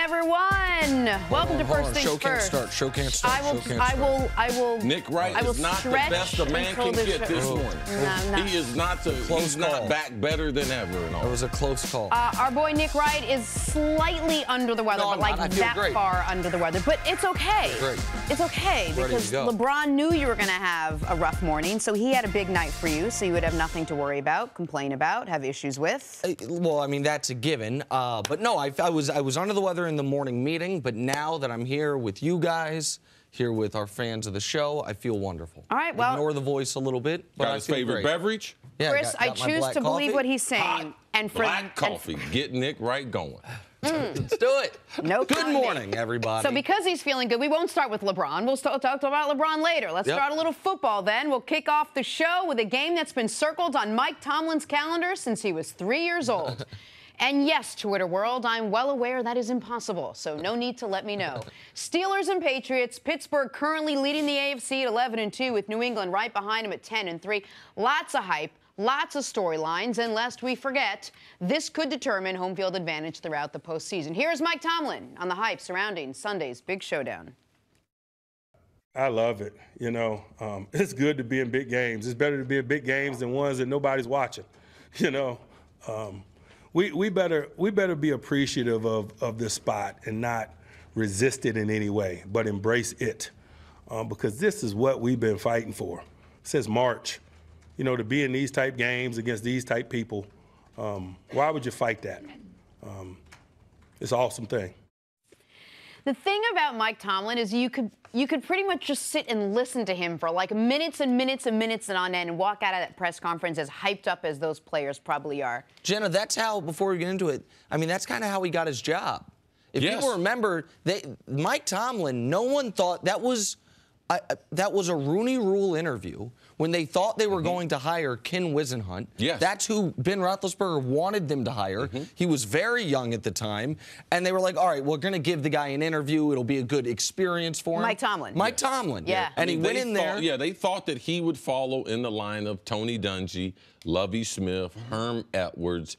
everyone. Welcome to First Things Show First. Show can't start. I will. Nick Wright is not the best a man can get this morning. No. He is not he's not back better than ever. And all. It was a close call. Our boy Nick Wright is slightly under the weather, but like that far under the weather. But it's okay. Great. It's okay because LeBron knew you were going to have a rough morning, so he had a big night for you, so you would have nothing to worry about, complain about, have issues with. Well, I mean, that's a given. But no, I was under the weather in the morning meeting, but now that I'm here with you guys, here with our fans of the show, I feel wonderful. All right, well. Ignore the voice a little bit, but got his favorite beverage? Yeah, Chris, I choose to believe what he's saying. Hot black coffee. Get Nick Wright going. Let's do it. No Good morning, everybody. So because he's feeling good, we won't start with LeBron. We'll talk about LeBron later. Let's start a little football then. We'll kick off the show with a game that's been circled on Mike Tomlin's calendar since he was 3 years old. And yes, Twitter world, I'm well aware that is impossible, so no need to let me know. Steelers and Patriots, Pittsburgh currently leading the AFC at 11-2 with New England right behind him at 10-3. Lots of hype. Lots of storylines, and lest we forget, this could determine home field advantage throughout the postseason. Here's Mike Tomlin on the hype surrounding Sunday's big showdown. I love it. You know, it's good to be in big games. It's better to be in big games than ones that nobody's watching. You know, we better be appreciative of this spot and not resist it in any way, but embrace it, because this is what we've been fighting for since March. You know, to be in these type games against these type people, why would you fight that? It's an awesome thing. The thing about Mike Tomlin is you could pretty much just sit and listen to him for like minutes and minutes and minutes and on end and walk out of that press conference as hyped up as those players probably are. Jenna, that's how, before we get into it, I mean, that's kind of how he got his job. If people remember, Mike Tomlin, no one thought that was a Rooney Rule interview when they thought they were going to hire Ken Wisenhunt. Yes. That's who Ben Roethlisberger wanted them to hire. He was very young at the time. And they were like, all right, we're going to give the guy an interview. It'll be a good experience for him. Mike Tomlin. Mike Tomlin. Yeah. And he went in there. Yeah, they thought that he would follow in the line of Tony Dungy, Lovie Smith, Herm Edwards,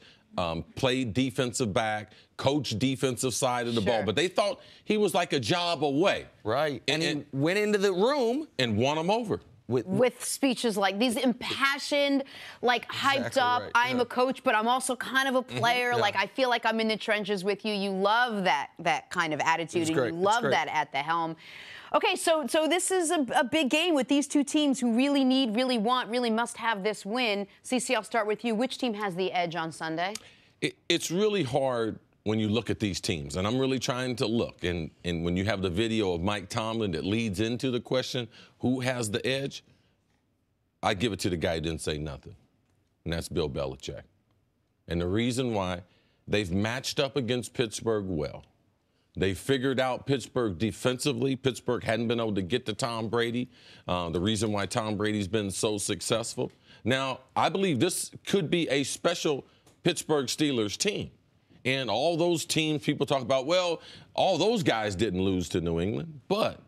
played defensive back, coach defensive side of the ball. But they thought he was like a job away. Right. And he went into the room and won them over. With speeches like these impassioned, like hyped up, I'm a coach, but I'm also kind of a player. Like, I feel like I'm in the trenches with you. You love that kind of attitude, and you love that at the helm. Okay, so this is a big game with these two teams who really need, really want, really must have this win. CC, I'll start with you. Which team has the edge on Sunday? It's really hard when you look at these teams, and I'm really trying to look. And when you have the video of Mike Tomlin that leads into the question, who has the edge? I give it to the guy who didn't say nothing, and that's Bill Belichick. And the reason why, they've matched up against Pittsburgh well. They figured out Pittsburgh defensively. Pittsburgh hadn't been able to get to Tom Brady, the reason why Tom Brady's been so successful. Now, I believe this could be a special Pittsburgh Steelers team. And all those teams people talk about, well, all those guys didn't lose to New England, but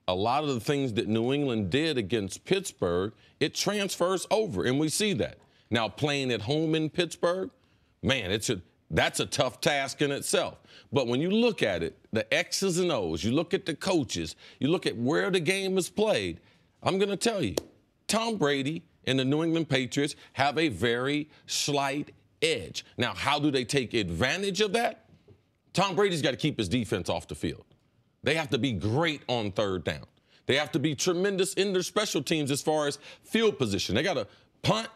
a lot of the things that New England did against Pittsburgh, it transfers over, and we see that. Now, playing at home in Pittsburgh, man, that's a tough task in itself. But when you look at it, the X's and O's, you look at the coaches, you look at where the game is played, I'm going to tell you, Tom Brady and the New England Patriots have a very slight edge. Now, how do they take advantage of that? Tom Brady's got to keep his defense off the field. They have to be great on third down. They have to be tremendous in their special teams as far as field position. They got to punt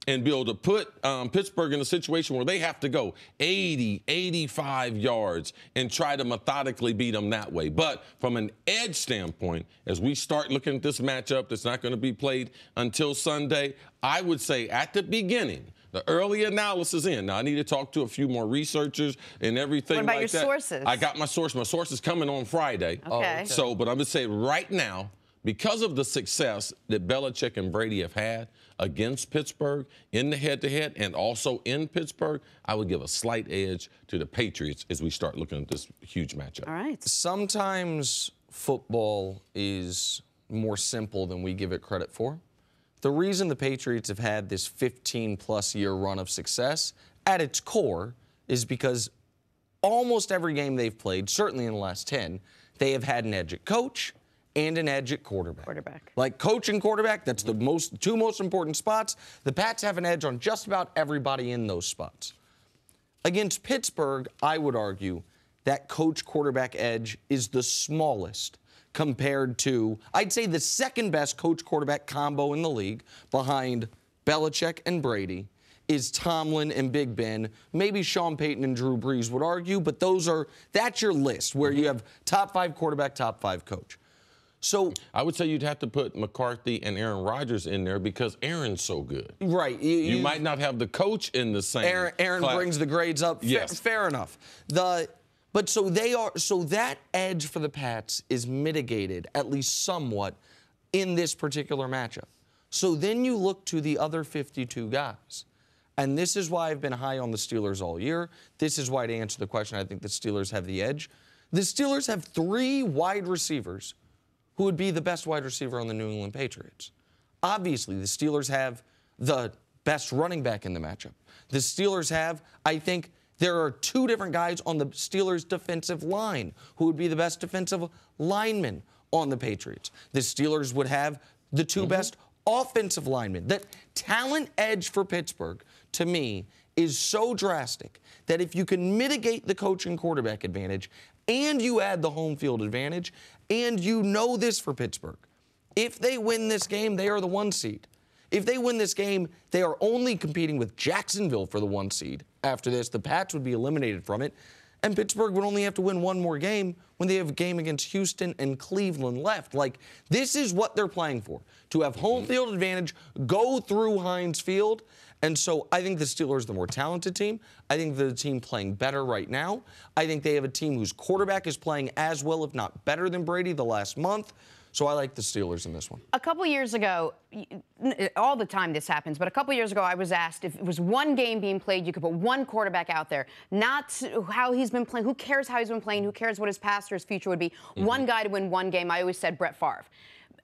and be able to put Pittsburgh in a situation where they have to go 80, 85 yards and try to methodically beat them that way. But from an edge standpoint, as we start looking at this matchup that's not going to be played until Sunday, I would say at the beginning, the early analysis in. Now, I need to talk to a few more researchers and everything like that. What about your sources? I got my source. My source is coming on Friday. Okay. So, but I'm going to say right now, because of the success that Belichick and Brady have had against Pittsburgh in the head-to-head and also in Pittsburgh, I would give a slight edge to the Patriots as we start looking at this huge matchup. All right. Sometimes football is more simple than we give it credit for. The reason the Patriots have had this 15-plus year run of success at its core is because almost every game they've played, certainly in the last 10, they have had an edge at coach and an edge at quarterback. Like coach and quarterback, that's the two most important spots. The Pats have an edge on just about everybody in those spots. Against Pittsburgh, I would argue that coach-quarterback edge is the smallest compared to, I'd say, the second best coach-quarterback combo in the league behind Belichick and Brady is Tomlin and Big Ben. Maybe Sean Payton and Drew Brees would argue, but that's your list where you have top 5 quarterback, top 5 coach. So I would say you'd have to put McCarthy and Aaron Rodgers in there because Aaron's so good. Right. You might not have the coach in the same Aaron class. Brings the grades up. Yes. Fair enough. So that edge for the Pats is mitigated, at least somewhat, in this particular matchup. So then you look to the other 52 guys. And this is why I've been high on the Steelers all year. This is why, to answer the question, I think the Steelers have the edge. The Steelers have 3 wide receivers who would be the best wide receiver on the New England Patriots. Obviously, the Steelers have the best running back in the matchup. The Steelers have, I think, there are 2 different guys on the Steelers' defensive line who would be the best defensive linemen on the Patriots. The Steelers would have the 2 best offensive linemen. That talent edge for Pittsburgh, to me, is so drastic that if you can mitigate the coach and quarterback advantage and you add the home field advantage, and you know this for Pittsburgh, if they win this game, they are the 1 seed. If they win this game, they are only competing with Jacksonville for the 1 seed. After this, the Pats would be eliminated from it, and Pittsburgh would only have to win 1 more game when they have a game against Houston and Cleveland left. Like, this is what they're playing for, to have home field advantage, go through Heinz Field. And so I think the Steelers are the more talented team. I think they're the team playing better right now. I think they have a team whose quarterback is playing as well, if not better, than Brady the last month. So I like the Steelers in this one. A couple years ago, all the time this happens, but a couple years ago I was asked if it was 1 game being played, you could put 1 quarterback out there. Not how he's been playing. Who cares how he's been playing? Who cares what his past or his future would be? 1 guy to win 1 game. I always said Brett Favre.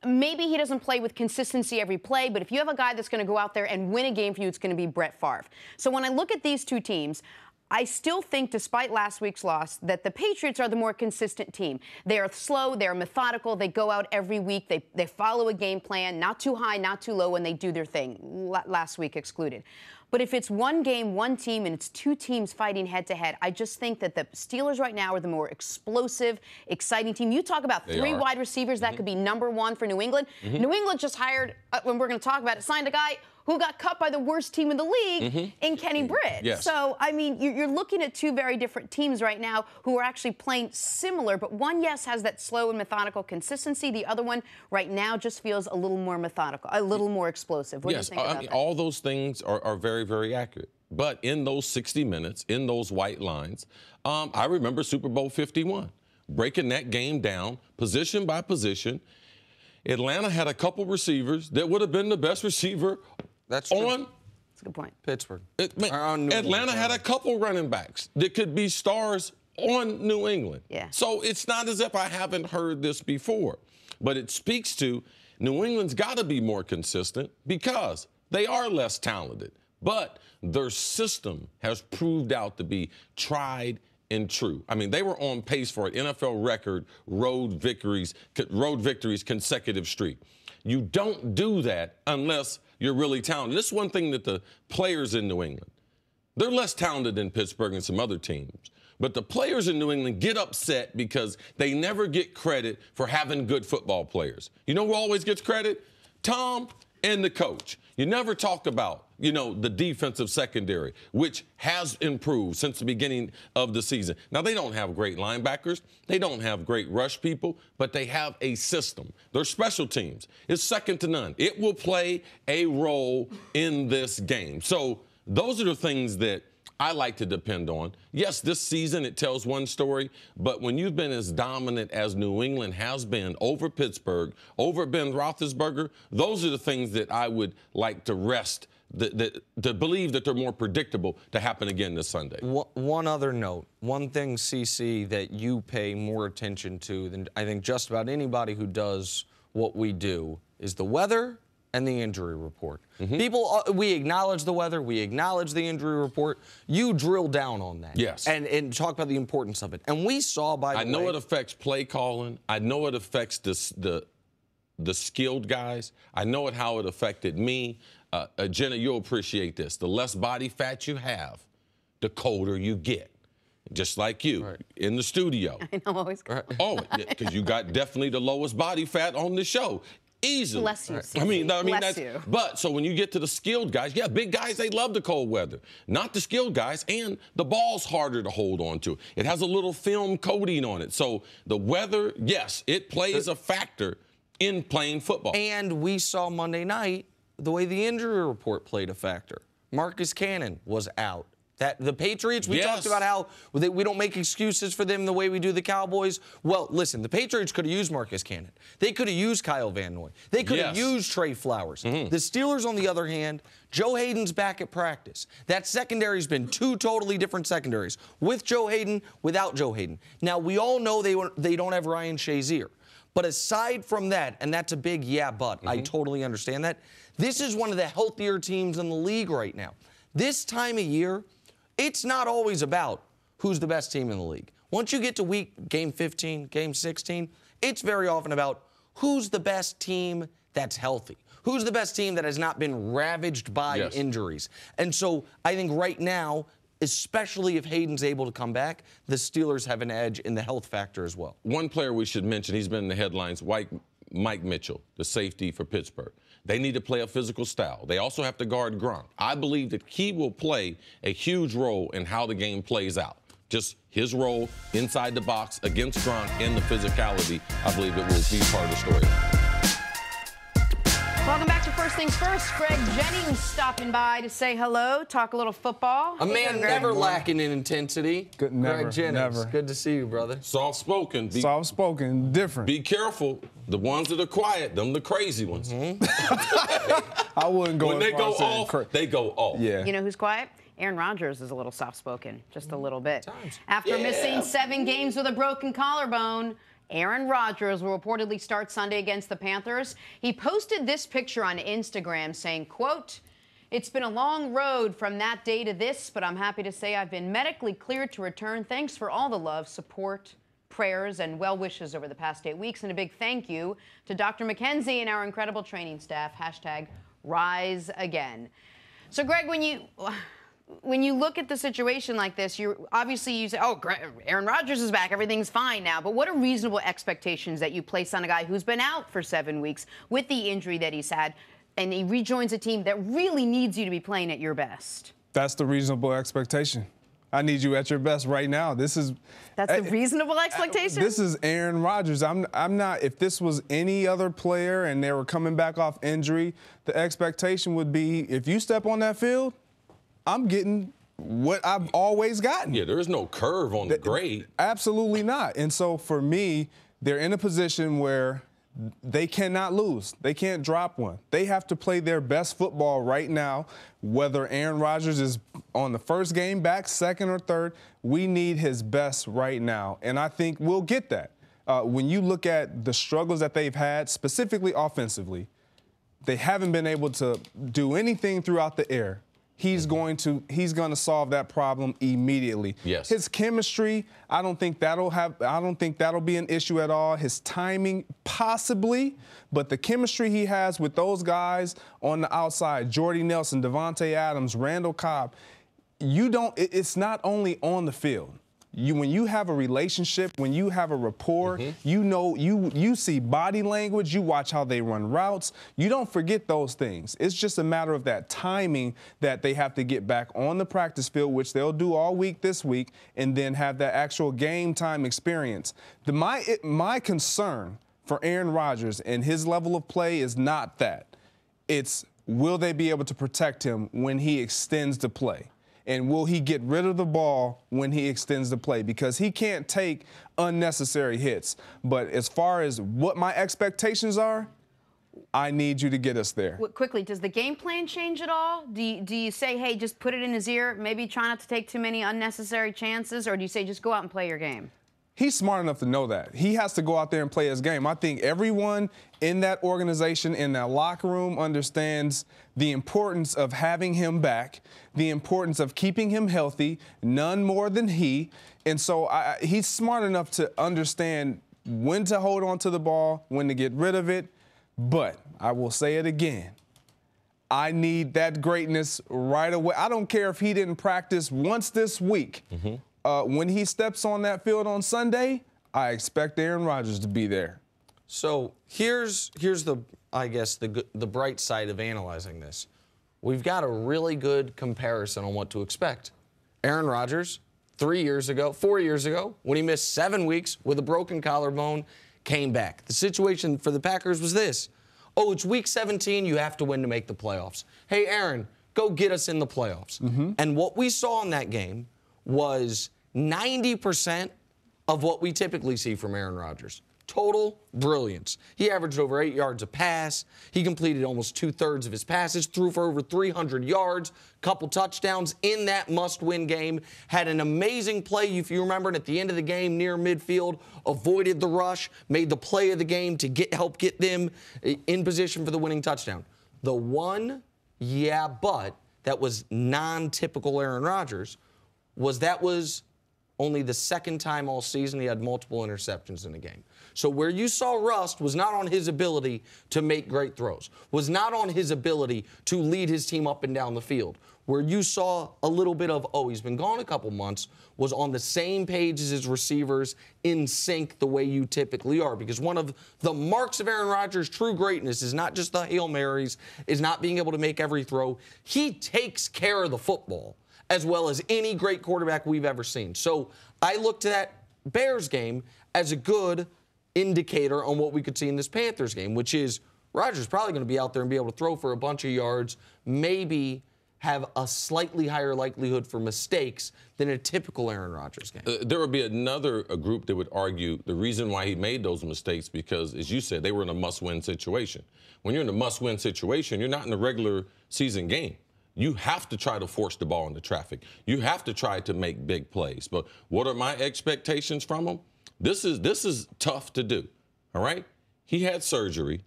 Maybe he doesn't play with consistency every play, but if you have a guy that's going to go out there and win a game for you, it's going to be Brett Favre. So when I look at these 2 teams, I still think, despite last week's loss, that the Patriots are the more consistent team. They are slow, they are methodical, they go out every week, they follow a game plan, not too high, not too low, and they do their thing, last week excluded. But if it's 1 game, 1 team, and it's 2 teams fighting head-to-head, I just think that the Steelers right now are the more explosive, exciting team. You talk about 3 wide receivers, that could be #1 for New England. New England just hired, when we're going to talk about it, signed a guy who got cut by the worst team in the league in Kenny Britt. Yes. So, I mean, you're looking at 2 very different teams right now who are actually playing similar, but one, yes, has that slow and methodical consistency. The other one right now just feels a little more methodical, a little more explosive. What do you think about that? All those things are very, very accurate. But in those 60 minutes, in those white lines, I remember Super Bowl 51, breaking that game down, position by position. Atlanta had a couple receivers that would have been the best receiver. That's true. That's a good point. Pittsburgh. Atlanta had a couple running backs that could be stars on New England. Yeah. So it's not as if I haven't heard this before. But it speaks to New England's got to be more consistent because they are less talented. But their system has proved out to be tried and true. I mean, they were on pace for an NFL record road victories consecutive streak. You don't do that unless you're really talented. This is one thing that the players in New England, they're less talented than Pittsburgh and some other teams. But the players in New England get upset because they never get credit for having good football players. You know who always gets credit? Tom and the coach. You never talk about, the defensive secondary, which has improved since the beginning of the season. Now, they don't have great linebackers. They don't have great rush people, but they have a system. Their special teams is second to none. It will play a role in this game. So those are the things that I like to depend on. Yes, this season it tells one story, but when you've been as dominant as New England has been over Pittsburgh, over Ben Roethlisberger, those are the things that I would like to rest, to believe that they're more predictable to happen again this Sunday. One other note, one thing, CC, that you pay more attention to than I think just about anybody who does what we do is the weather and the injury report. People, we acknowledge the weather, we acknowledge the injury report. You drill down on that. Yes. And talk about the importance of it. And we saw, by the way. I know it affects play calling. I know it affects the skilled guys. I know how it affected me. Jenna, you'll appreciate this. The less body fat you have, the colder you get. Just like you in the studio. I know, always. Oh, because you got definitely the lowest body fat on the show. Easily. Bless you. I mean, Bless that's. you. But so when you get to the skilled guys, yeah, big guys, they love the cold weather. Not the skilled guys, and the ball's harder to hold on to. It has a little film coating on it. So the weather, yes, it plays a factor in playing football. And we saw Monday night the way the injury report played a factor. Marcus Cannon was out. That the Patriots, we talked about how we don't make excuses for them the way we do the Cowboys. Well, listen, the Patriots could have used Marcus Cannon. They could have used Kyle Van Noy. They could have used Trey Flowers. The Steelers, on the other hand, Joe Hayden's back at practice. That secondary's been two totally different secondaries, with Joe Hayden, without Joe Hayden. Now, we all know they don't have Ryan Shazier. But aside from that, and that's a big but, I totally understand that, this is one of the healthier teams in the league right now. This time of year, it's not always about who's the best team in the league. Once you get to game 15, game 16, it's very often about who's the best team that's healthy. Who's the best team that has not been ravaged by injuries. And so I think right now, especially if Hayden's able to come back, the Steelers have an edge in the health factor as well. One player we should mention, he's been in the headlines, Mike Mitchell, the safety for Pittsburgh. They need to play a physical style. They also have to guard Gronk. I believe that he will play a huge role in how the game plays out. Just his role inside the box against Gronk and the physicality, I believe it will be part of the story. Welcome back to First Things First. Greg Jennings stopping by to say hello, talk a little football. A man never lacking in intensity. Good, never, Greg Jennings, never. good to see you, brother. Soft-spoken. Soft-spoken, different. Be careful. The ones that are quiet, them the crazy ones. I wouldn't go when they go off, they go off. Yeah. You know who's quiet? Aaron Rodgers is a little soft-spoken, just a little bit. After missing 7 games with a broken collarbone, Aaron Rodgers will reportedly start Sunday against the Panthers. He posted this picture on Instagram saying, quote, "It's been a long road from that day to this, but I'm happy to say I've been medically cleared to return. Thanks for all the love, support, prayers, and well wishes over the past 8 weeks. And a big thank you to Dr. McKenzie and our incredible training staff. #Rise Again." So, Greg, when you look at the situation like this, you say, oh, Aaron Rodgers is back, everything's fine now. But what are reasonable expectations that you place on a guy who's been out for 7 weeks with the injury that he's had, and he rejoins a team that really needs you to be playing at your best? That's the reasonable expectation. I need you at your best right now. That's the reasonable expectation? This is Aaron Rodgers. I'm not, if this was any other player and they were coming back off injury, the expectation would be, if you step on that field, I'm getting what I've always gotten. Yeah, there is no curve on the grade. Absolutely not. And so for me, they're in a position where they cannot lose. They can't drop one. They have to play their best football right now, whether Aaron Rodgers is on the first game back, second or third. We need his best right now, and I think we'll get that. When you look at the struggles that they've had, specifically offensively, they haven't been able to do anything throughout the air. He's going to solve that problem immediately. Yes. His chemistry, I don't think that'll be an issue at all. His timing, possibly, but the chemistry he has with those guys on the outside, Jordy Nelson, Devontae Adams, Randall Cobb, it's not only on the field. When you have a relationship, when you have a rapport, you see body language, you watch how they run routes. You don't forget those things. It's just a matter of that timing that they have to get back on the practice field, which they'll do all week this week, and then have that actual game time experience. My concern for Aaron Rodgers and his level of play is not that. It's, will they be able to protect him when he extends the play? And will he get rid of the ball when he extends the play? Because he can't take unnecessary hits. But as far as what my expectations are, I need you to get us there. Quickly, does the game plan change at all? Do you say, hey, just put it in his ear, maybe try not to take too many unnecessary chances? Or do you say just go out and play your game? He's smart enough to know that. He has to go out there and play his game. I think everyone in that organization, in that locker room, understands the importance of having him back, the importance of keeping him healthy, none more than he. And so he's smart enough to understand when to hold on to the ball, when to get rid of it. But I will say it again. I need that greatness right away. I don't care if he didn't practice once this week. When he steps on that field on Sunday, I expect Aaron Rodgers to be there. So here's the, I guess, the bright side of analyzing this. We've got a really good comparison on what to expect. Aaron Rodgers, 4 years ago, when he missed 7 weeks with a broken collarbone, came back. The situation for the Packers was this. Oh, it's week 17, you have to win to make the playoffs. Hey, Aaron, go get us in the playoffs. And what we saw in that game was 90% of what we typically see from Aaron Rodgers. Total brilliance. He averaged over 8 yards a pass. He completed almost 2/3 of his passes, threw for over 300 yards, couple touchdowns in that must-win game. Had an amazing play, if you remember, at the end of the game near midfield, avoided the rush, made the play of the game to help get them in position for the winning touchdown. The one, but that was non-typical Aaron Rodgers was only the second time all season he had multiple interceptions in a game. So where you saw rust was not on his ability to make great throws, was not on his ability to lead his team up and down the field. Where you saw a little bit of, oh, he's been gone a couple months, was on the same page as his receivers, in sync the way you typically are. Because one of the marks of Aaron Rodgers' true greatness is not just the Hail Marys, is not being able to make every throw. He takes care of the football as well as any great quarterback we've ever seen. So I looked at that Bears game as a good indicator on what we could see in this Panthers game, which is Rodgers probably going to be out there and be able to throw for a bunch of yards, maybe have a slightly higher likelihood for mistakes than a typical Aaron Rodgers game. There would be another group that would argue the reason why he made those mistakes because, as you said, they were in a must-win situation. When you're in a must-win situation, you're not in a regular season game. You have to try to force the ball into traffic. You have to try to make big plays. But what are my expectations from him? This is tough to do, all right? He had surgery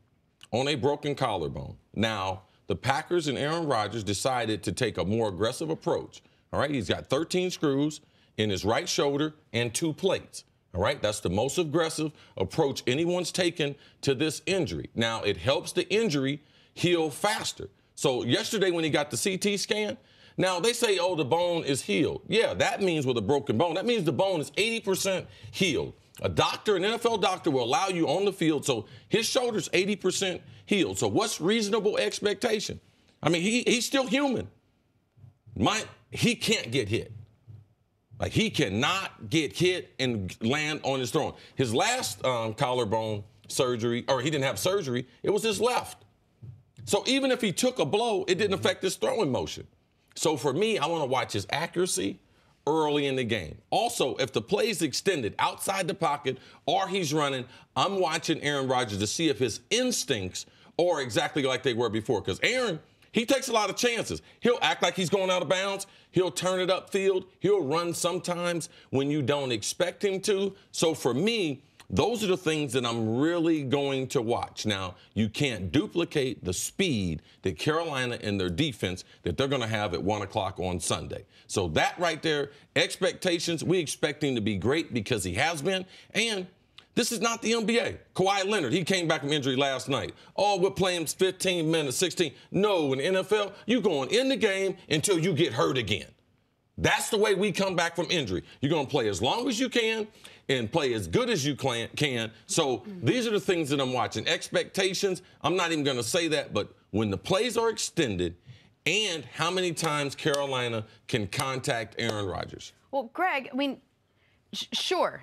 on a broken collarbone. Now, the Packers and Aaron Rodgers decided to take a more aggressive approach, all right? He's got 13 screws in his right shoulder and 2 plates, all right? That's the most aggressive approach anyone's taken to this injury. Now, it helps the injury heal faster. So yesterday when he got the CT scan, now they say, oh, the bone is healed. Yeah, that means with a broken bone, that means the bone is 80% healed. A doctor, an NFL doctor, will allow you on the field. So his shoulder's 80% healed. So what's reasonable expectation? I mean, he's still human. He can't get hit. Like, he cannot get hit and land on his throwing. His last collarbone surgery, or he didn't have surgery, it was his left. So even if he took a blow, it didn't affect his throwing motion. So for me, I want to watch his accuracy early in the game. Also, if the play's extended outside the pocket or he's running, I'm watching Aaron Rodgers to see if his instincts are exactly like they were before. Because Aaron, he takes a lot of chances. He'll act like he's going out of bounds. He'll turn it upfield. He'll run sometimes when you don't expect him to. So for me, those are the things that I'm really going to watch. Now, you can't duplicate the speed that Carolina and their defense that they're going to have at 1 o'clock on Sunday. So that right there, expectations, we expect him to be great because he has been. And this is not the NBA. Kawhi Leonard, he came back from injury last night. Oh, we're playing 15 minutes, 16. No, in the NFL, you're going in the game until you get hurt again. That's the way we come back from injury. You're going to play as long as you can and play as good as you can. So these are the things that I'm watching. Expectations, I'm not even going to say that, but when the plays are extended and how many times Carolina can contact Aaron Rodgers. Well, Greg, I mean, sure,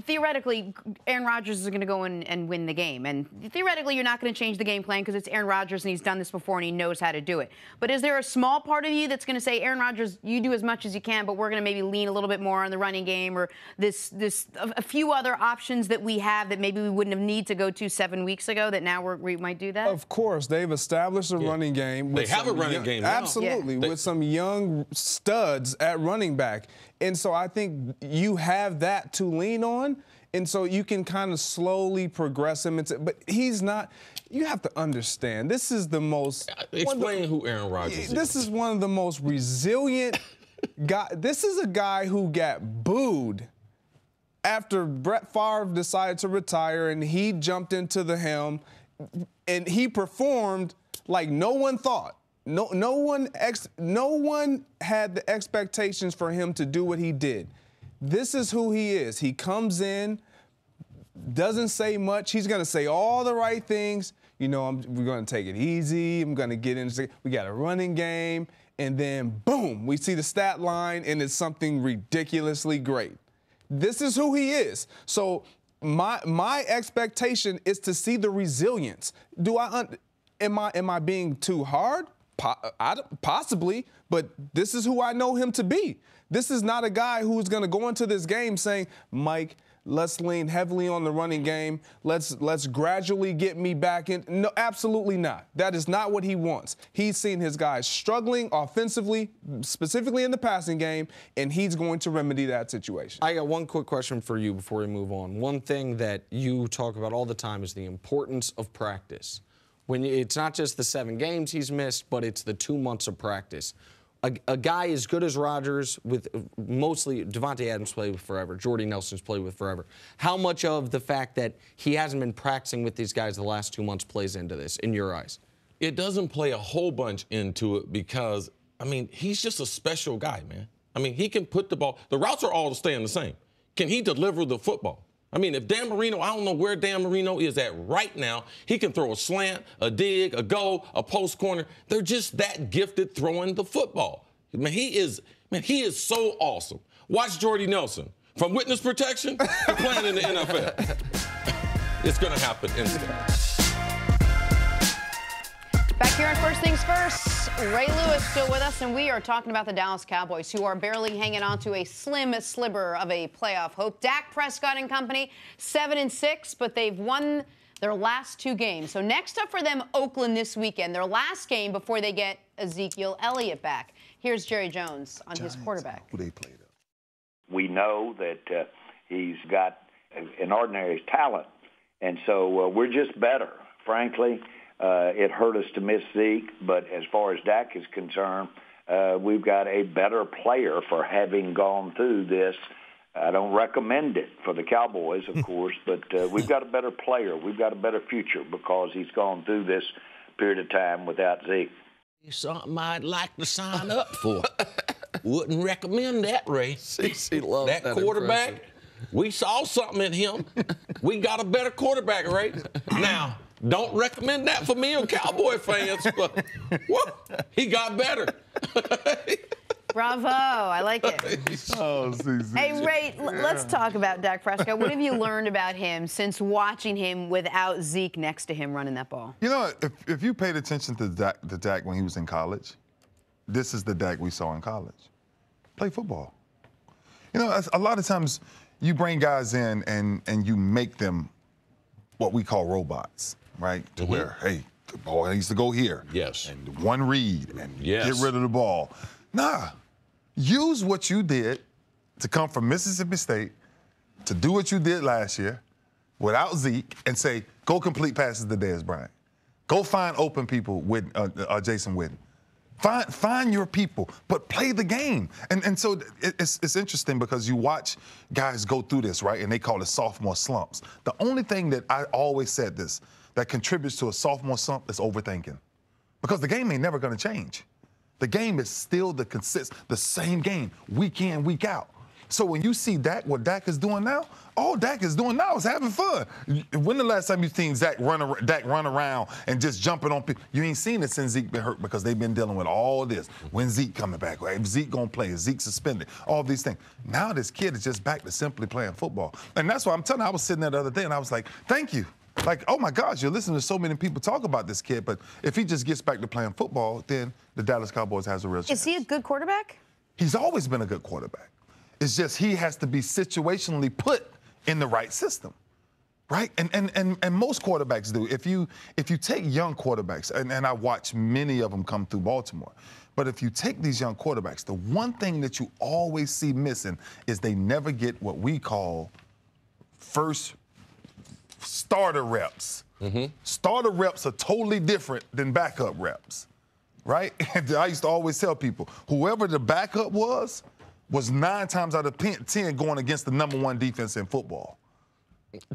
theoretically, Aaron Rodgers is going to go in and win the game. And theoretically, you're not going to change the game plan because it's Aaron Rodgers and he's done this before and he knows how to do it. But is there a small part of you that's going to say, Aaron Rodgers, you do as much as you can, but we're going to maybe lean a little bit more on the running game or a few other options that we have that maybe we wouldn't have need to go to 7 weeks ago that now we might do that? Of course. They've established a running game. They have a running game now. Absolutely. With some young studs at running back. And so I think you have that to lean on. And so you can kind of slowly progress him into, but he's not. You have to understand, this is the most. Explain who Aaron Rodgers is. This is one of the most resilient guys. This is a guy who got booed after Brett Favre decided to retire, and he jumped into the helm, and he performed like no one thought. No one had the expectations for him to do what he did. This is who he is. He comes in, doesn't say much. He's going to say all the right things. You know, we're going to take it easy. I'm going to get into. We got a running game, and then boom, we see the stat line, and it's something ridiculously great. This is who he is. So my expectation is to see the resilience. Am I being too hard? Possibly, but this is who I know him to be. This is not a guy who's going to go into this game saying, Mike, let's lean heavily on the running game. Let's gradually get me back in. No, absolutely not. That is not what he wants. He's seen his guys struggling offensively, specifically in the passing game, and he's going to remedy that situation. I got one quick question for you before we move on. One thing that you talk about all the time is the importance of practice. It's not just the 7 games he's missed, but it's the 2 months of practice. A guy as good as Rodgers, with mostly Devontae Adams played with forever, Jordy Nelson's played with forever. How much of the fact that he hasn't been practicing with these guys the last 2 months plays into this, in your eyes? It doesn't play a whole bunch into it because, I mean, he's just a special guy, man. I mean, he can put the ball. The routes are all staying the same. Can he deliver the football? I mean, if Dan Marino, I don't know where Dan Marino is at right now. He can throw a slant, a dig, a go, a post corner. They're just that gifted throwing the football. Man, he is so awesome. Watch Jordy Nelson. From witness protection to playing in the NFL. It's going to happen instantly. Back here on First Things First, Ray Lewis still with us, and we are talking about the Dallas Cowboys, who are barely hanging on to a slim sliver of a playoff hope. Dak Prescott and company, 7-6, but they've won their last 2 games. So next up for them, Oakland this weekend, their last game before they get Ezekiel Elliott back. Here's Jerry Jones on his quarterback. Who they played up. We know that he's got an ordinary talent, and so we're just better, frankly. It hurt us to miss Zeke, but as far as Dak is concerned, we've got a better player for having gone through this. I don't recommend it for the Cowboys, of course, but we've got a better player. We've got a better future because he's gone through this period of time without Zeke. Something I'd like to sign up for. Wouldn't recommend that, Ray. CC loves that quarterback. Impression. We saw something in him. We got a better quarterback, Ray. Now, don't recommend that for me or Cowboy fans, but what? He got better. Bravo. I like it. Oh, CC. Hey, Ray, let's talk about Dak Prescott. What have you learned about him since watching him without Zeke next to him running that ball? You know, if you paid attention to Dak when he was in college, this is the Dak we saw in college. Play football. You know, a lot of times you bring guys in and you make them what we call robots, right? To where, hey, the ball needs to go here. Yes. And one read and get rid of the ball. Nah. Use what you did to come from Mississippi State, to do what you did last year without Zeke, and say, go complete passes to Dez Bryant. Go find open people with Jason Witten. Find your people, but play the game. And so it's interesting because you watch guys go through this, right? And they call it sophomore slumps. The only thing that I always said this that contributes to a sophomore slump is overthinking. Because the game ain't never going to change. The game is still the same game, week in, week out. So when you see Dak, what Dak is doing now, all Dak is doing now is having fun. When the last time you seen Dak run around and just jumping on people? You ain't seen it since Zeke been hurt because they've been dealing with all this. When Zeke coming back? If Zeke gonna play? Is Zeke suspended? All these things. Now this kid is just back to simply playing football. And that's why I'm telling you, I was sitting there the other day and I was like, thank you. Like, oh my gosh, you're listening to so many people talk about this kid, but if he just gets back to playing football, then the Dallas Cowboys has a real chance. Is he a good quarterback? He's always been a good quarterback. It's just he has to be situationally put in the right system. Right? And most quarterbacks do. If you take young quarterbacks, and I watch many of them come through Baltimore, but if you take these young quarterbacks, the one thing that you always see missing is they never get what we call first starter reps. Starter reps are totally different than backup reps, right? And I used to always tell people, whoever the backup was 9 times out of 10 going against the #1 defense in football.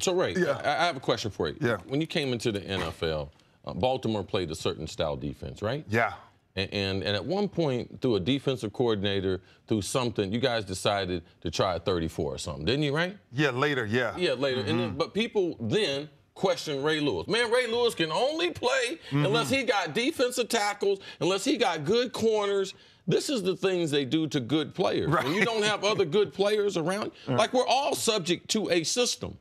So, Ray, yeah. I have a question for you. Yeah. When you came into the NFL, Baltimore played a certain style defense, right? Yeah. And at one point, through a defensive coordinator, through something, you guys decided to try a 34 or something, didn't you, right? Yeah, later, yeah. Yeah, later. And then, but people then questioned Ray Lewis. Man, Ray Lewis can only play unless he got defensive tackles, unless he got good corners. This is the things they do to good players. Right. When you don't have other good players around, like we're all subject to a system.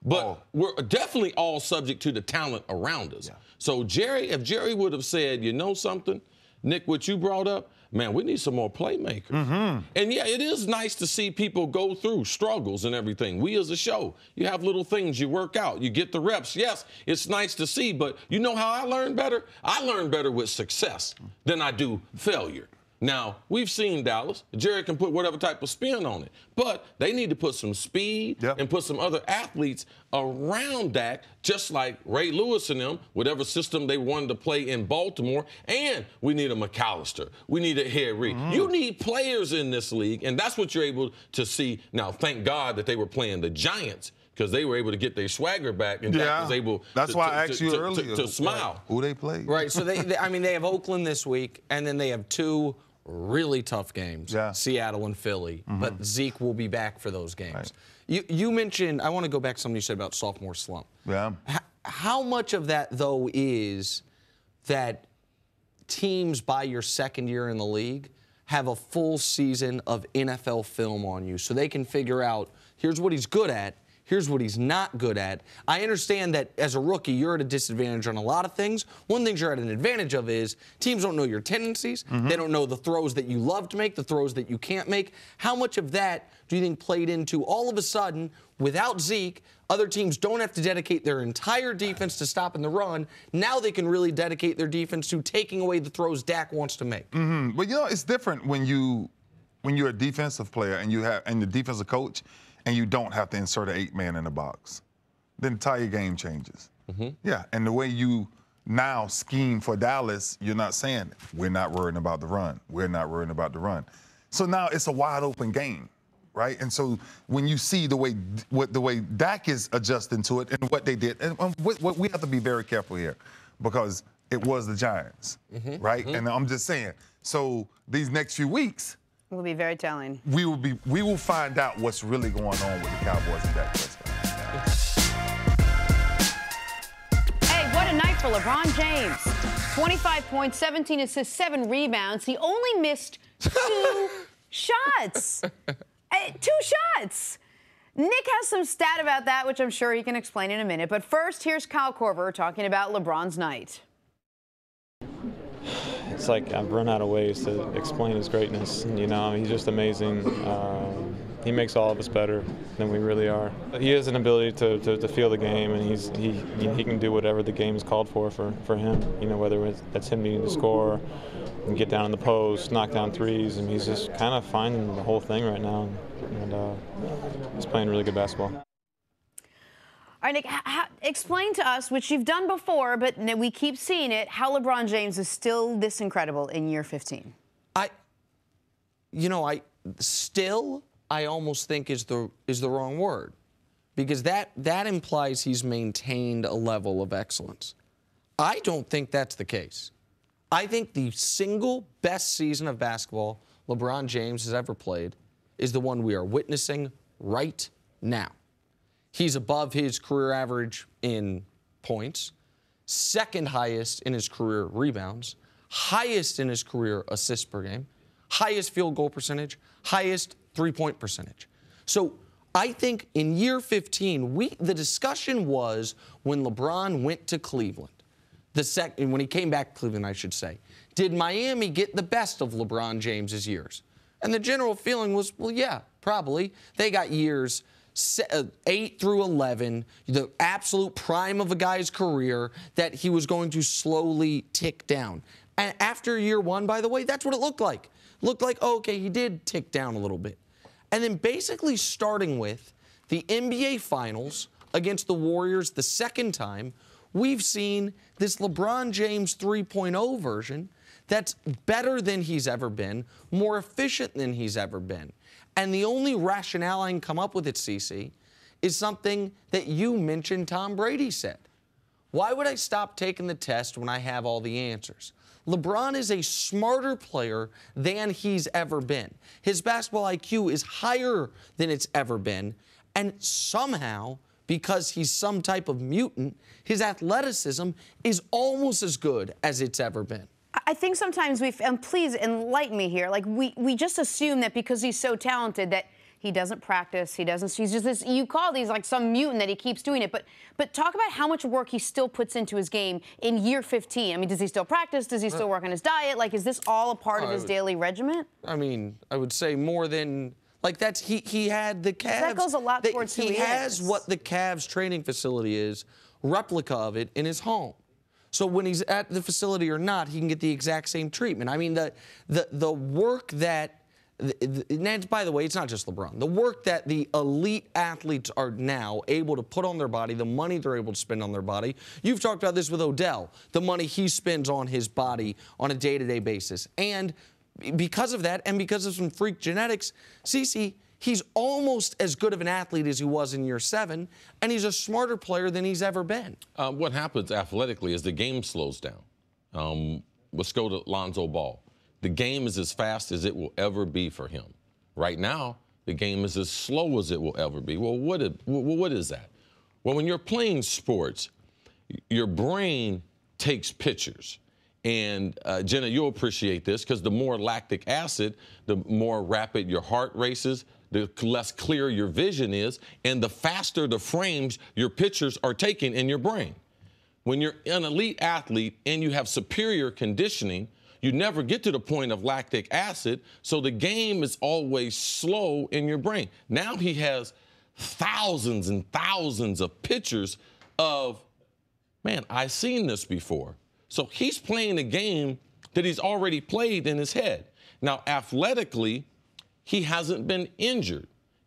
But we're definitely all subject to the talent around us. Yeah. So if Jerry would have said, you know something, Nick, what you brought up, man, we need some more playmakers. And yeah, it is nice to see people go through struggles and everything. We as a show, you have little things you work out, you get the reps. Yes, it's nice to see, but you know how I learn better? I learn better with success than I do failure. Now, we've seen Dallas. Jerry can put whatever type of spin on it. But they need to put some speed and put some other athletes around Dak, just like Ray Lewis and them, whatever system they wanted to play in Baltimore. And we need a McAllister. We need a Harry. You need players in this league, and that's what you're able to see. Now, thank God that they were playing the Giants, because they were able to get their swagger back, and Dak was able to smile. Who they played. Right, so they have Oakland this week, and then they have 2 really tough games, Seattle and Philly, but Zeke will be back for those games. Right. You mentioned, I want to go back to something you said about sophomore slump. Yeah. How much of that, though, is that teams by your second year in the league have a full season of NFL film on you so they can figure out, here's what he's good at, here's what he's not good at. I understand that as a rookie, you're at a disadvantage on a lot of things. One thing you're at an advantage of is teams don't know your tendencies. They don't know the throws that you love to make, the throws that you can't make. How much of that do you think played into all of a sudden, without Zeke, other teams don't have to dedicate their entire defense to stopping the run. Now they can really dedicate their defense to taking away the throws Dak wants to make. But, you know, it's different when you're a defensive player and the defensive coach, and you don't have to insert an 8-man in the box. The entire game changes. Yeah, and the way you now scheme for Dallas, you're not saying, we're not worrying about the run. We're not worrying about the run. So now it's a wide open game, right? And so when you see the way Dak is adjusting to it and what they did, and we have to be very careful here because it was the Giants, right? And I'm just saying, so these next few weeks, will be very telling. We will find out what's really going on with the Cowboys and Dak Prescott. Hey, what a night for LeBron James. 25 points, 17 assists, 7 rebounds. He only missed 2 shots. 2 shots. Nick has some stat about that, which I'm sure he can explain in a minute. But first, here's Kyle Korver talking about LeBron's night. It's like I've run out of ways to explain his greatness. You know, I mean, he's just amazing. He makes all of us better than we really are. He has an ability to feel the game, and he can do whatever the game is called for him. You know, whether that's him needing to score, and get down in the post, knock down threes, and he's just kind of finding the whole thing right now, and he's playing really good basketball. All right, Nick, explain to us, which you've done before, but we keep seeing it, how LeBron James is still this incredible in year 15. I almost think is the wrong word, because that implies he's maintained a level of excellence. I don't think that's the case. I think the single best season of basketball LeBron James has ever played is the one we are witnessing right now. He's above his career average in points, second highest in his career rebounds, highest in his career assists per game, highest field goal percentage, highest three-point percentage. So I think in year 15, the discussion was when LeBron went to Cleveland, when he came back to Cleveland, I should say, did Miami get the best of LeBron James's years? And the general feeling was, well, yeah, probably. They got years 8 through 11, the absolute prime of a guy's career, that he was going to slowly tick down. And after year 1, by the way, that's what it looked like. Looked like, oh, okay, he did tick down a little bit. And then basically starting with the NBA Finals against the Warriors the second time, we've seen this LeBron James 3.0 version that's better than he's ever been, more efficient than he's ever been. And the only rationale I can come up with at CC is something that you mentioned Tom Brady said. Why would I stop taking the test when I have all the answers? LeBron is a smarter player than he's ever been. His basketball IQ is higher than it's ever been. And somehow, because he's some type of mutant, his athleticism is almost as good as it's ever been. I think sometimes and please enlighten me here, like we just assume that because he's so talented that he doesn't practice, he's just this, you call these like some mutant that he keeps doing it, but talk about how much work he still puts into his game in year 15. I mean, does he still practice? Does he still work on his diet? Like, is this all a part of his daily regimen? I mean, I would say more than, like, that's, he had the Cavs. That goes a lot towards who he is. He has what the Cavs training facility is, replica of it in his home. So when he's at the facility or not, he can get the exact same treatment. I mean, the work that, and by the way, it's not just LeBron. The work that the elite athletes are now able to put on their body, the money they're able to spend on their body. You've talked about this with Odell, the money he spends on his body on a day-to-day basis. And because of that, and because of some freak genetics, CeCe, he's almost as good of an athlete as he was in year 7, and he's a smarter player than he's ever been. What happens athletically is the game slows down. Let's go to Lonzo Ball. The game is as fast as it will ever be for him. Right now, the game is as slow as it will ever be. Well, what is that? Well, when you're playing sports, your brain takes pictures. And, Jenna, you'll appreciate this because the more lactic acid, the more rapid your heart races, the less clear your vision is, and the faster the frames your pictures are taking in your brain. When you're an elite athlete and you have superior conditioning, you never get to the point of lactic acid, so the game is always slow in your brain. Now he has thousands and thousands of pictures of, man, I've seen this before. So he's playing a game that he's already played in his head. Now, athletically, he hasn't been injured.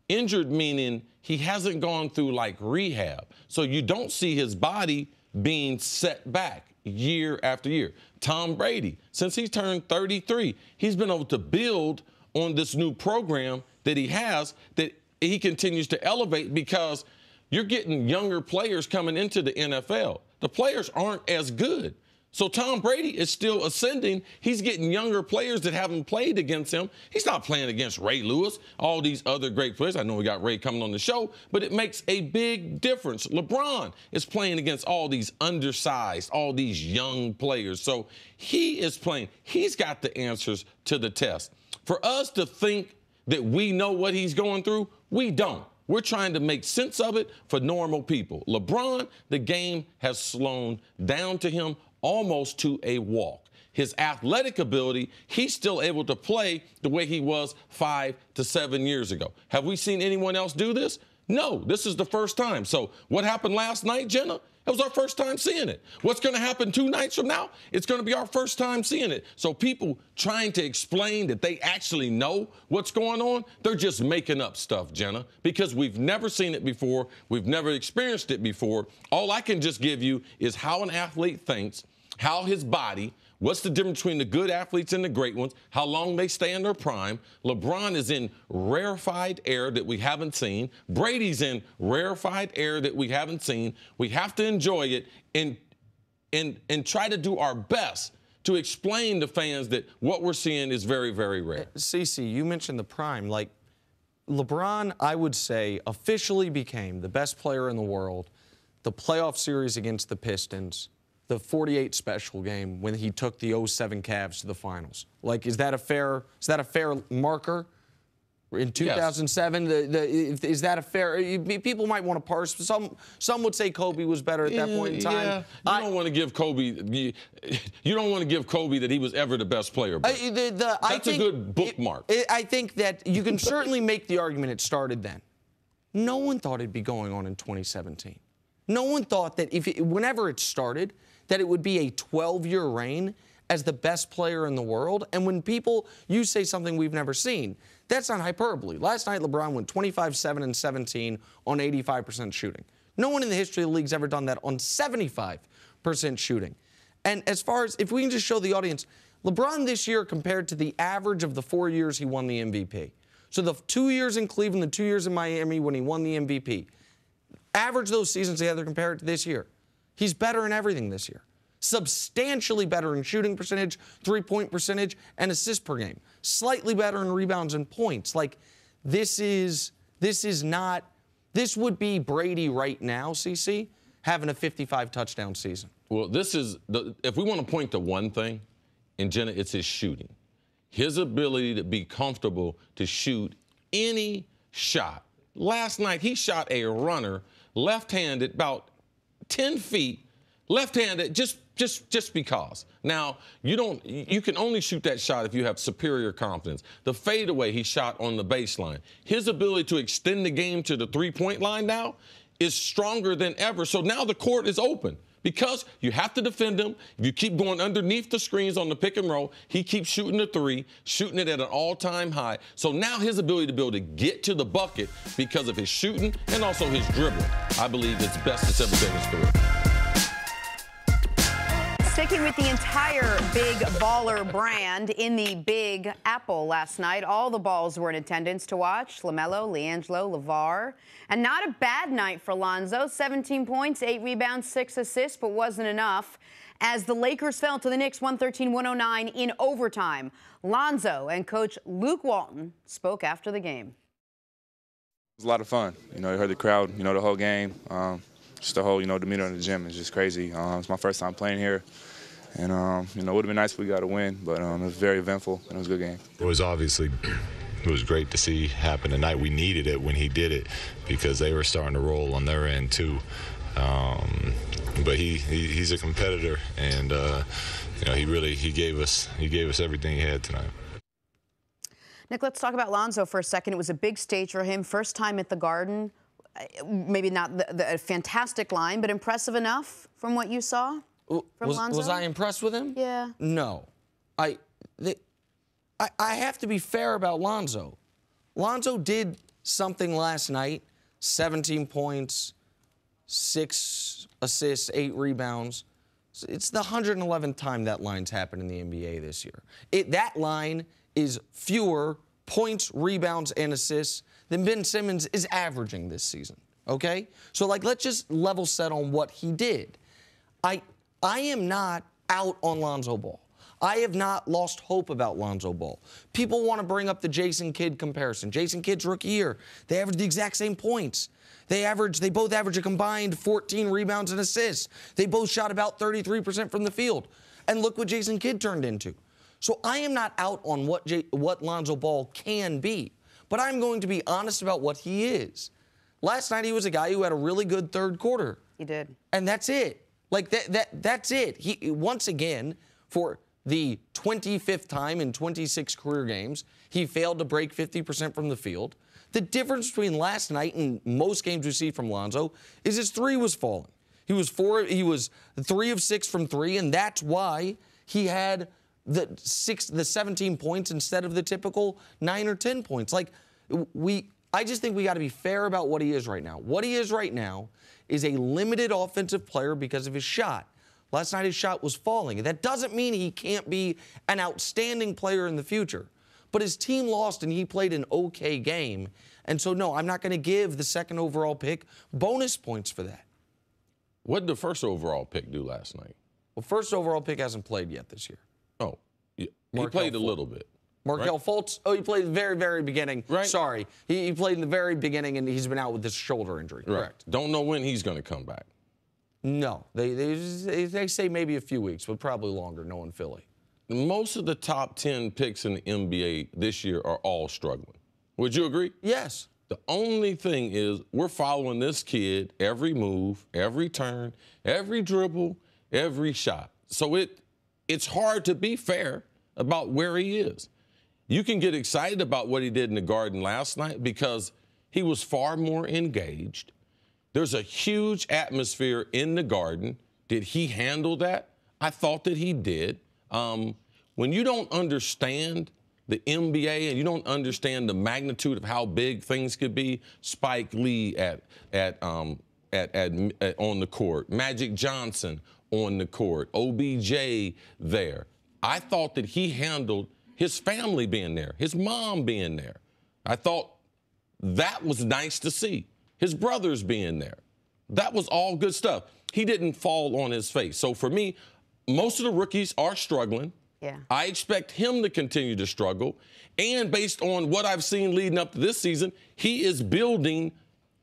Injured meaning he hasn't gone through like rehab. So you don't see his body being set back year after year. Tom Brady, since he turned 33, he's been able to build on this new program that he has that he continues to elevate because you're getting younger players coming into the NFL. The players aren't as good. So Tom Brady is still ascending. He's getting younger players that haven't played against him. He's not playing against Ray Lewis, all these other great players. I know we got Ray coming on the show, but it makes a big difference. LeBron is playing against all these undersized, all these young players. So he is playing. He's got the answers to the test. For us to think that we know what he's going through, we don't. We're trying to make sense of it for normal people. LeBron, the game has slowed down to him almost to a walk. His athletic ability, he's still able to play the way he was 5 to 7 years ago. Have we seen anyone else do this? No, this is the first time. So what happened last night, Jenna? It was our first time seeing it. What's going to happen 2 nights from now? It's going to be our first time seeing it. So people trying to explain that they actually know what's going on, they're just making up stuff, Jenna, because we've never seen it before. We've never experienced it before. All I can just give you is how an athlete thinks, how his body, what's the difference between the good athletes and the great ones, how long they stay in their prime. LeBron is in rarefied air that we haven't seen. Brady's in rarefied air that we haven't seen. We have to enjoy it and try to do our best to explain to fans that what we're seeing is very, very rare. CeCe, you mentioned the prime. Like, LeBron, I would say, officially became the best player in the world. The playoff series against the Pistons, the 48 special game when he took the 07 Cavs to the finals. Like, is that a fair marker? In 2007, yes. Is that a fair? People might want to parse. Some would say Kobe was better at that point in time. Yeah. You don't want to give Kobe. You don't want to give Kobe that he was ever the best player. That's a good bookmark. I think that you can certainly make the argument it started then. No one thought it'd be going on in 2017. No one thought that whenever it started, that it would be a 12-year reign as the best player in the world. And when you say something we've never seen, that's not hyperbole. Last night, LeBron went 25, 7, and 17 on 85% shooting. No one in the history of the league's ever done that on 75% shooting. And as far as, if we can just show the audience, LeBron this year compared to the average of the 4 years he won the MVP. So the 2 years in Cleveland, the 2 years in Miami when he won the MVP, average those seasons together compared to this year. He's better in everything this year. Substantially better in shooting percentage, three-point percentage, and assists per game. Slightly better in rebounds and points. Like, this would be Brady right now, CC, having a 55-touchdown season. Well, if we want to point to one thing, in Jenna, it's his shooting. His ability to be comfortable to shoot any shot. Last night, he shot a runner, left-handed, about 10 feet, left-handed, just because. Now, you can only shoot that shot if you have superior confidence. The fadeaway he shot on the baseline. His ability to extend the game to the three-point line now is stronger than ever. So now the court is open because you have to defend him. If you keep going underneath the screens on the pick and roll, he keeps shooting the three, shooting it at an all-time high. So now his ability to be able to get to the bucket because of his shooting and also his dribbling, I believe it's best it's ever been in his career. Sticking with the entire Big Baller brand in the Big Apple last night, all the balls were in attendance to watch. LaMelo, LiAngelo, LeVar. And not a bad night for Lonzo. 17 points, 8 rebounds, 6 assists, but wasn't enough as the Lakers fell to the Knicks 113-109 in overtime. Lonzo and coach Luke Walton spoke after the game. It was a lot of fun. You heard the crowd, the whole game. Just the whole, demeanor in the gym is just crazy. It's my first time playing here. And, it would have been nice if we got a win, but it was very eventful, and it was a good game. It was great to see happen tonight. We needed it when he did it because they were starting to roll on their end, too. But he's a competitor, and, he gave us everything he had tonight. Nick, let's talk about Lonzo for a second. It was a big stage for him, first time at the Garden. Maybe not the fantastic line, but impressive enough from what you saw from Lonzo? Was I impressed with him? Yeah. No. I have to be fair about Lonzo. Lonzo did something last night, 17 points, 6 assists, 8 rebounds. It's the 111th time that line's happened in the NBA this year. That line is fewer points, rebounds, and assists than Ben Simmons is averaging this season, okay? So, let's just level set on what he did. I am not out on Lonzo Ball. I have not lost hope about Lonzo Ball. People want to bring up the Jason Kidd comparison. Jason Kidd's rookie year, they averaged the exact same points. They both average a combined 14 rebounds and assists. They both shot about 33% from the field. And look what Jason Kidd turned into. So I am not out on what Lonzo Ball can be, but I'm going to be honest about what he is. Last night he was a guy who had a really good third quarter. He did. And that's it. That's it. He once again, for the 25th time in 26 career games, he failed to break 50% from the field. The difference between last night and most games we see from Lonzo is his three was falling. He was 3 of 6 from 3, and that's why he had the 17 points instead of the typical 9 or 10 points. I just think we got to be fair about what he is right now. What he is right now is a limited offensive player because of his shot. Last night his shot was falling. That doesn't mean he can't be an outstanding player in the future. But his team lost and he played an okay game. And so, no, I'm not going to give the second overall pick bonus points for that. What did the first overall pick do last night? Well, first overall pick hasn't played yet this year. Oh, yeah. He played a little bit. Markelle Fultz, he played the very, very beginning. Right. Sorry. He played in the very beginning, and he's been out with this shoulder injury. Right. Correct. Don't know when he's going to come back. No. They say maybe a few weeks, but probably longer, knowing Philly. Most of the top 10 picks in the NBA this year are all struggling. Would you agree? Yes. The only thing is we're following this kid every move, every turn, every dribble, every shot. So it's hard to be fair about where he is. You can get excited about what he did in the Garden last night because He was far more engaged. There's a huge atmosphere in the Garden. Did he handle that? I thought that he did. When you don't understand the NBA and you don't understand the magnitude of how big things could be, Spike Lee on the court, Magic Johnson on the court, OBJ there. I thought that he handled his family being there, his mom being there. I thought that was nice to see. His brothers being there. That was all good stuff. He didn't fall on his face. So for me, most of the rookies are struggling. Yeah. I expect him to continue to struggle. And based on what I've seen leading up to this season, he is building.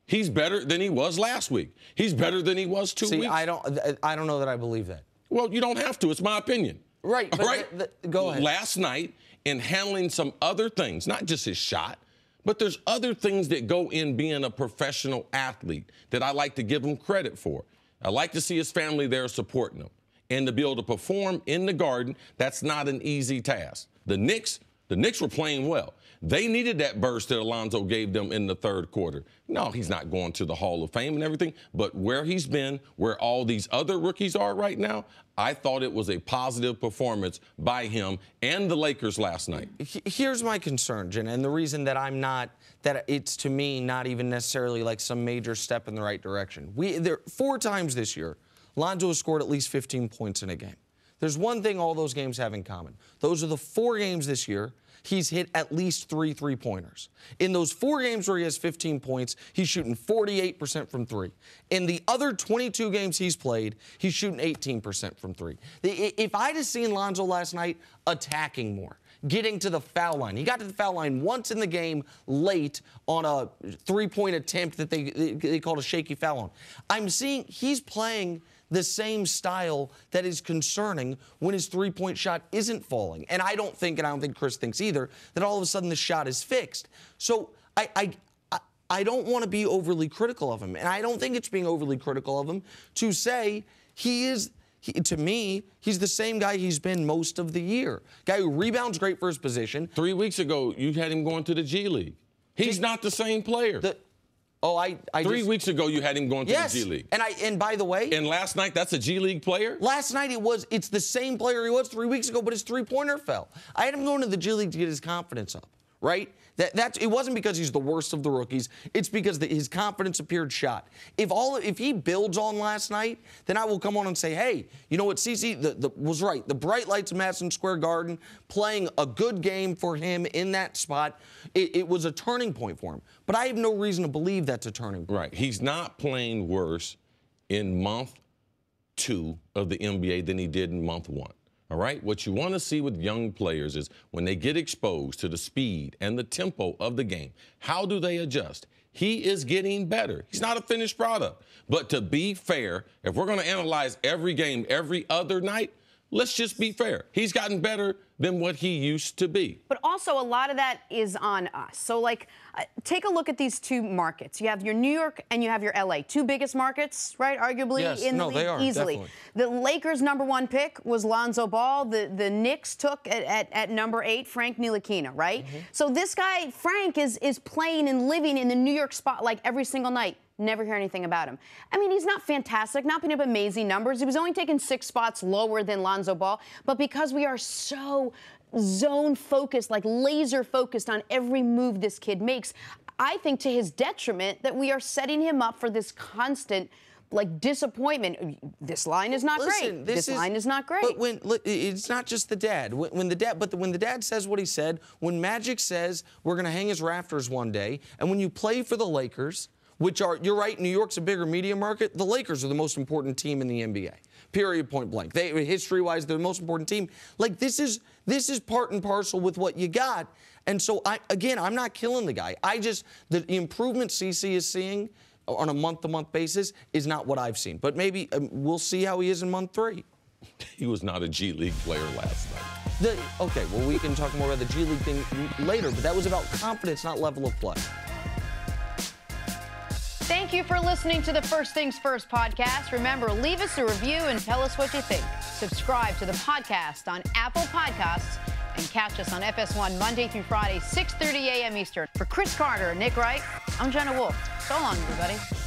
He's better than he was last week. He's better than he was 2 weeks. I don't know that I believe that. Well, you don't have to. It's my opinion. Right. But right? Go ahead. Last night, in handling some other things, not just his shot, but there's other things that go in being a professional athlete that I like to give him credit for. I like to see his family there supporting him. And to be able to perform in the Garden, that's not an easy task. The Knicks were playing well. They needed that burst that Alonzo gave them in the third quarter. No, he's not going to the Hall of Fame and everything, but where he's been, where all these other rookies are right now, I thought it was a positive performance by him and the Lakers last night. Here's my concern, Jenna, and the reason that it's to me not even necessarily like some major step in the right direction. There 4 times this year, Lonzo has scored at least 15 points in a game. There's one thing all those games have in common. Those are the 4 games this year he's hit at least 3 3-pointers. In those 4 games where he has 15 points, he's shooting 48% from 3. In the other 22 games he's played, he's shooting 18% from 3. If I'd have seen Lonzo last night attacking more, getting to the foul line. He got to the foul line once in the game late on a 3-point attempt that they called a shaky foul on. I'm seeing he's playing the same style that is concerning when his 3-point shot isn't falling. And I don't think Cris thinks either, that all of a sudden the shot is fixed. So I don't want to be overly critical of him. And I don't think it's being overly critical of him to say to me, he's the same guy he's been most of the year. Guy who rebounds great for his position. 3 weeks ago, you had him going to the G League. He's not the same player. 3 weeks ago, you had him going to the G League. And by the way. And last night, that's a G League player? Last night, it's the same player he was 3 weeks ago, but his 3-pointer fell. I had him going to the G League to get his confidence up, right? It wasn't because he's the worst of the rookies. It's because his confidence appeared shot. If he builds on last night, then I will come on and say, hey, you know what, CC was right. The bright lights of Madison Square Garden, playing a good game for him in that spot, it was a turning point for him. But I have no reason to believe that's a turning point. Right. He's not playing worse in month 2 of the NBA than he did in month 1. All right? What you want to see with young players is when they get exposed to the speed and the tempo of the game, how do they adjust? He is getting better. He's not a finished product. But to be fair, if we're going to analyze every game every other night, let's just be fair. He's gotten better than what he used to be. But also, a lot of that is on us. So, take a look at these 2 markets. You have your New York and you have your LA. 2 biggest markets, right? Arguably in the league, they are, easily. Definitely. The Lakers' #1 pick was Lonzo Ball. The Knicks took at number 8 Frank Ntilikina, right? Mm-hmm. So this guy Frank is playing and living in the New York spot like every single night. Never hear anything about him. I mean, he's not fantastic, not putting up amazing numbers. He was only taking 6 spots lower than Lonzo Ball. But because we are so zone focused, like laser focused on every move this kid makes, I think to his detriment that we are setting him up for this constant disappointment. This line is not great. This line is not great. But it's not just the dad. When the dad says what he said, when Magic says we're going to hang his rafters one day, and when you play for the Lakers, you're right, New York's a bigger media market. The Lakers are the most important team in the NBA. Period, point blank. History-wise, they're the most important team. This is part and parcel with what you got. And so, I'm not killing the guy. The improvement CC is seeing on a month-to-month basis is not what I've seen. But maybe we'll see how he is in month 3. He was not a G League player last night. Okay, well, we can talk more about the G League thing later, but that was about confidence, not level of play. Thank you for listening to the First Things First podcast. Remember, leave us a review and tell us what you think. Subscribe to the podcast on Apple Podcasts can catch us on FS1 Monday through Friday, 6:30 a.m. Eastern. For Cris Carter and Nick Wright, I'm Jenna Wolfe. So long, everybody.